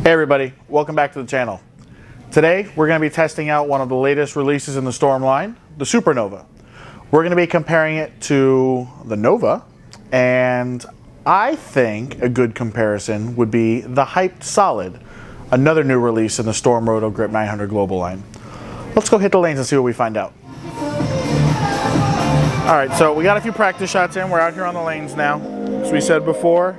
Hey everybody, welcome back to the channel. Today we're going to be testing out one of the latest releases in the Storm line, the Supernova. We're going to be comparing it to the Nova, and I think a good comparison would be the Hyped Solid, another new release in the Storm Roto Grip 900 Global line. Let's go hit the lanes and see what we find out. Alright, so we got a few practice shots in. We're out here on the lanes now. As we said before,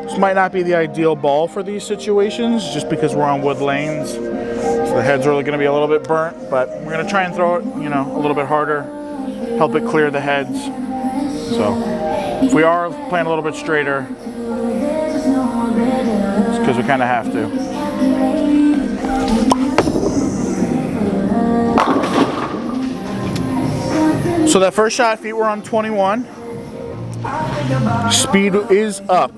this might not be the ideal ball for these situations just because we're on wood lanes. So the head's really going to be a little bit burnt, but we're going to try and throw it, a little bit harder, help it clear the heads. So if we are playing a little bit straighter, it's because we kind of have to. So that first shot, feet were on 21. Speed is up.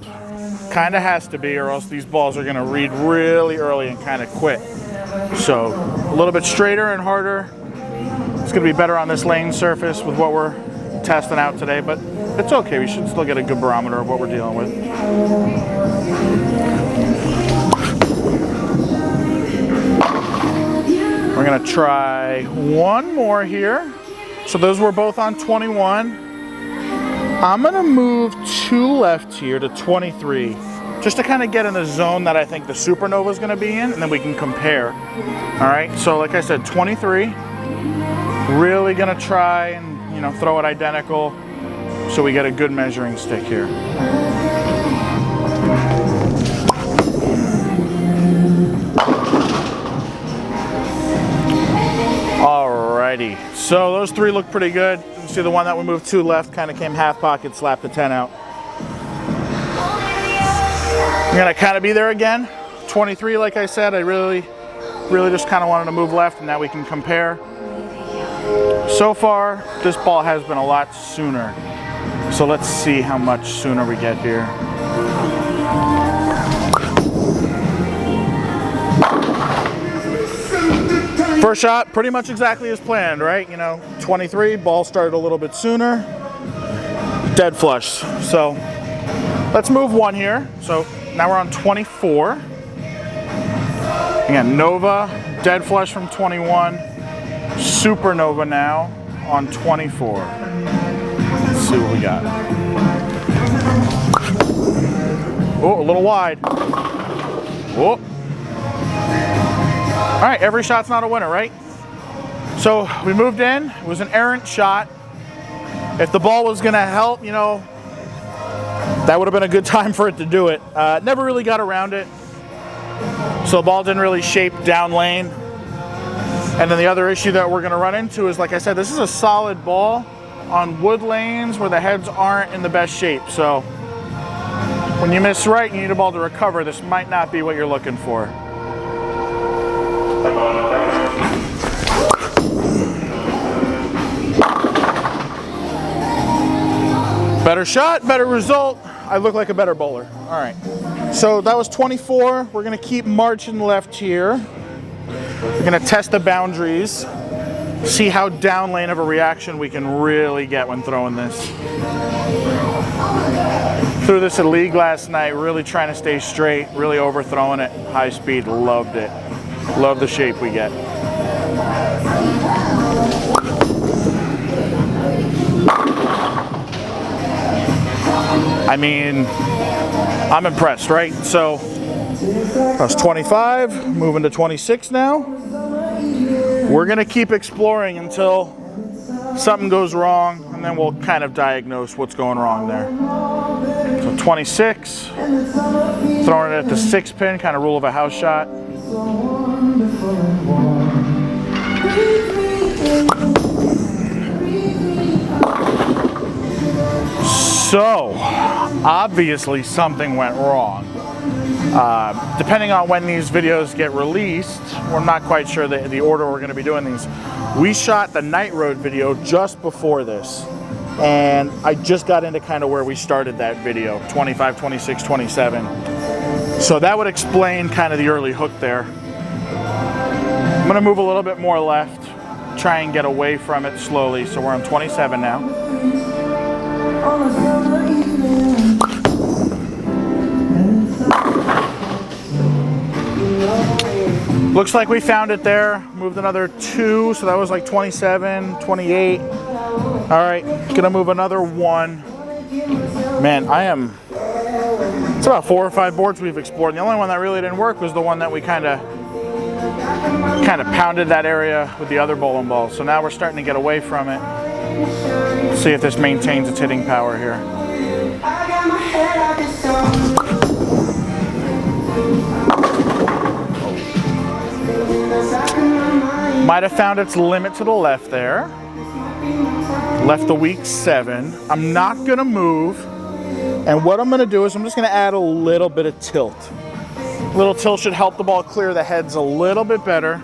Kind of has to be, or else these balls are going to read really early and kind of quit. So a little bit straighter and harder. It's going to be better on this lane surface with what we're testing out today, but it's okay. We should still get a good barometer of what we're dealing with. We're going to try one more here. So those were both on 21. I'm going to move two left here to 23, just to kind of get in the zone that I think the Supernova is going to be in, and then we can compare. All right, so like I said, 23. Really going to try and, throw it identical so we get a good measuring stick here. Alrighty, so those three look pretty good. You see the one that we moved two left kind of came half pocket, slapped the 10 out. I'm gonna kind of be there again. 23, like I said, I really just kind of wanted to move left, and now we can compare. So far, this ball has been a lot sooner. So let's see how much sooner we get here. First shot, pretty much exactly as planned, right? 23, ball started a little bit sooner. Dead flush. So let's move one here. So now we're on 24. Again, Nova, dead flush from 21. Supernova now on 24. Let's see what we got. Oh, a little wide. Oh. All right, every shot's not a winner, right? So we moved in. It was an errant shot. If the ball was going to help, that would have been a good time for it to do it. Never really got around it. So the ball didn't really shape down lane. And then the other issue that we're going to run into is, like I said, this is a solid ball on wood lanes where the heads aren't in the best shape. So when you miss right, you need a ball to recover. This might not be what you're looking for. Better shot, better result. I look like a better bowler. All right. So that was 24. We're going to keep marching left here. We're going to test the boundaries, see how down lane of a reaction we can really get when throwing this. Threw this at league last night, really trying to stay straight, really overthrowing it. High speed, loved it. Love the shape we get. I mean, I'm impressed, right? So that was 25, moving to 26 now. We're gonna keep exploring until something goes wrong, and then we'll kind of diagnose what's going wrong there. So 26, throwing it at the 6 pin, kind of rule of a house shot. So, obviously something went wrong. Depending on when these videos get released, we're not quite sure the order we're going to be doing these. We shot the Night Road video just before this, and I just got into kind of where we started that video, 25, 26, 27. So that would explain kind of the early hook there. I'm going to move a little bit more left, try and get away from it slowly. So we're on 27 now. Looks like we found it there. Moved another 2, so that was like 27, 28. All right, gonna move another 1. Man, it's about 4 or 5 boards we've explored. And the only one that really didn't work was the one that we kind of pounded that area with the other bowling balls. So now we're starting to get away from it. See if this maintains its hitting power here. Might have found its limit to the left there. Left the weak 7. I'm not gonna move. And what I'm gonna do is I'm just gonna add a little bit of tilt. A little tilt should help the ball clear the heads a little bit better,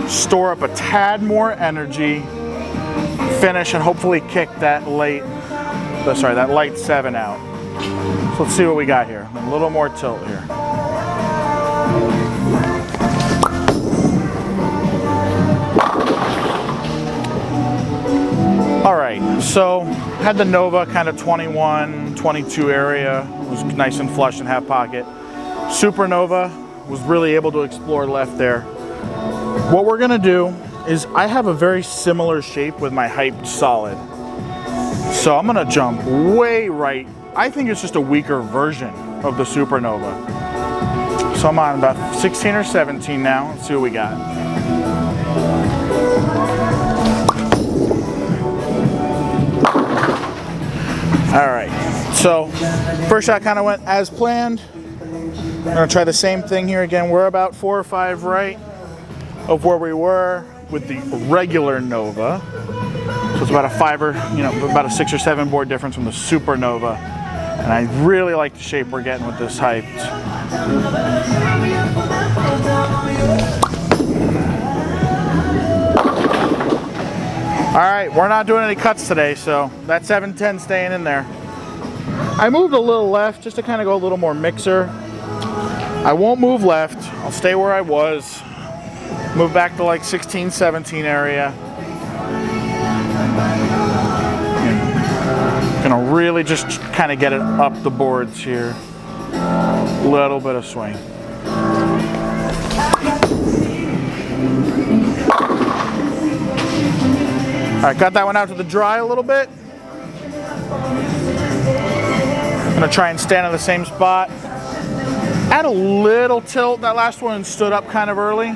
store up a tad more energy, finish, and hopefully kick that light 7 out. So let's see what we got here. A little more tilt here. All right, so had the Nova kind of 21, 22 area. It was nice and flush and half pocket. Supernova was really able to explore left there. What we're gonna do is I have a very similar shape with my Hyped Solid. So I'm gonna jump way right. I think it's just a weaker version of the Supernova. So I'm on about 16 or 17 now. Let's see what we got. All right, so first shot kind of went as planned. I'm gonna try the same thing here again. We're about 4 or 5 right of where we were with the regular Nova. So it's about a 5 or, about a 6 or 7 board difference from the Supernova. And I really like the shape we're getting with this Hyped. All right, we're not doing any cuts today, so that 7-10 staying in there. I moved a little left just to kind of go a little more mixer. I won't move left. I'll stay where I was. Move back to like 16, 17 area. And gonna really just kind of get it up the boards here. Little bit of swing. All right, got that one out to the dry a little bit. I'm gonna try and stand in the same spot. Add a little tilt. That last one stood up kind of early.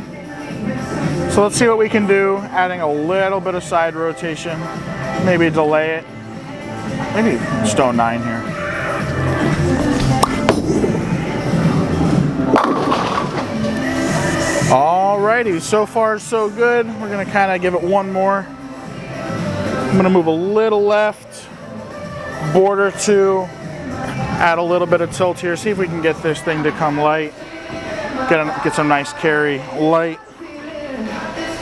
So let's see what we can do. Adding a little bit of side rotation. Maybe delay it. Maybe stone 9 here. Alrighty, so far so good. We're gonna kind of give it one more. I'm gonna move a little left, border 2, add a little bit of tilt here, see if we can get this thing to come light. Get some nice carry light.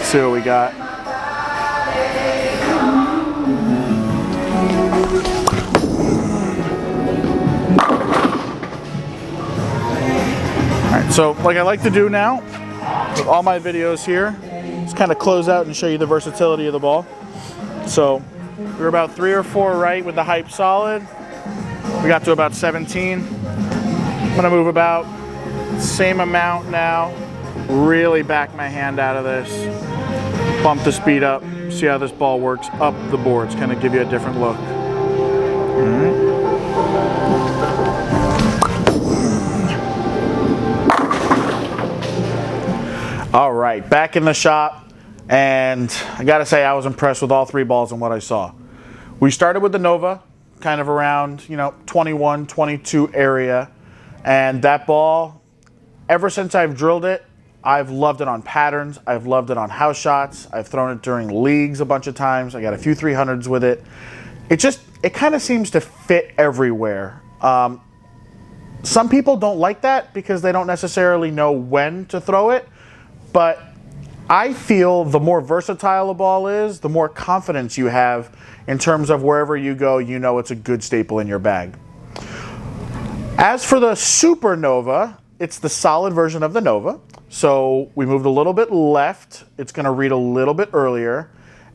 See what we got. All right, so like I like to do now with all my videos here, just kind of close out and show you the versatility of the ball. So we're about 3 or 4 right with the Hyped Solid. We got to about 17. I'm gonna move about same amount now. Really back my hand out of this. Bump the speed up. See how this ball works up the boards. Kind of give you a different look. All right, back in the shop. And I gotta say, I was impressed with all 3 balls and what I saw. We started with the Nova, kind of around, 21, 22 area. And that ball, ever since I've drilled it, I've loved it on patterns. I've loved it on house shots. I've thrown it during leagues a bunch of times. I got a few 300s with it. It kind of seems to fit everywhere. Some people don't like that because they don't necessarily know when to throw it. But I feel the more versatile a ball is, the more confidence you have in terms of wherever you go, it's a good staple in your bag. As for the Supernova, it's the solid version of the Nova. So we moved a little bit left. It's going to read a little bit earlier.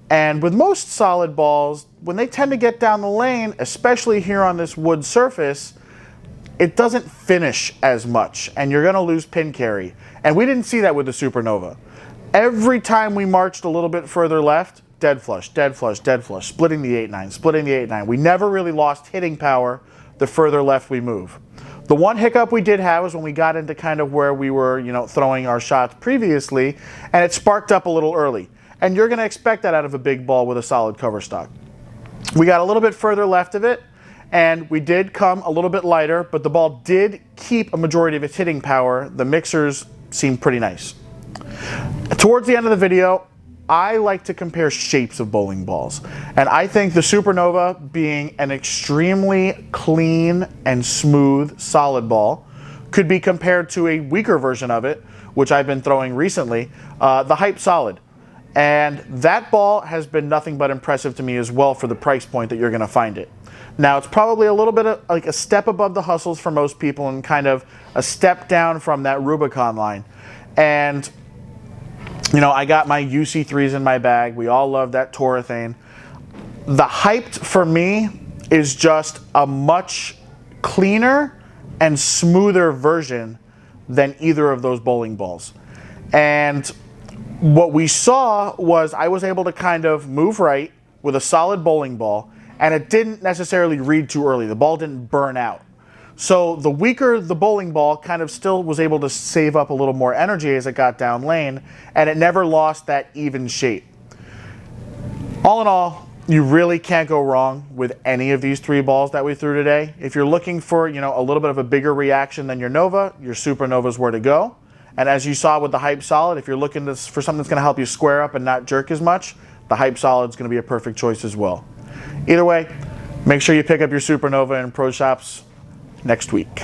And with most solid balls, when they tend to get down the lane, especially here on this wood surface, it doesn't finish as much, and you're gonna lose pin carry. And we didn't see that with the Supernova. Every time we marched a little bit further left, dead flush, dead flush, dead flush, splitting the 8-9, splitting the 8-9. We never really lost hitting power the further left we move. The one hiccup we did have was when we got into kind of where we were, you know, throwing our shots previously, and it sparked up a little early. And you're gonna expect that out of a big ball with a solid cover stock. We got a little bit further left of it, and we did come a little bit lighter, but the ball did keep a majority of its hitting power. The mixers seemed pretty nice. Towards the end of the video, I like to compare shapes of bowling balls. And I think the Supernova, being an extremely clean and smooth solid ball, could be compared to a weaker version of it, which I've been throwing recently, the Hyped Solid. And that ball has been nothing but impressive to me as well for the price point that you're gonna find it. Now, it's probably a little bit of like a step above the Hustles for most people and kind of a step down from that Rubicon line. And, you know, I got my UC3s in my bag. We all love that Torethane. The Hyped, for me, is just a much cleaner and smoother version than either of those bowling balls. And what we saw was I was able to kind of move right with a solid bowling ball, and it didn't necessarily read too early. The ball didn't burn out. So the weaker the bowling ball kind of still was able to save up a little more energy as it got down lane, and it never lost that even shape. All in all, you really can't go wrong with any of these three balls that we threw today. If you're looking for, you know, a little bit of a bigger reaction than your Nova, your Supernova's where to go. And as you saw with the Hyped Solid, if you're looking for something that's gonna help you square up and not jerk as much, the Hyped Solid is gonna be a perfect choice as well. Either way, make sure you pick up your Supernova in pro shops next week.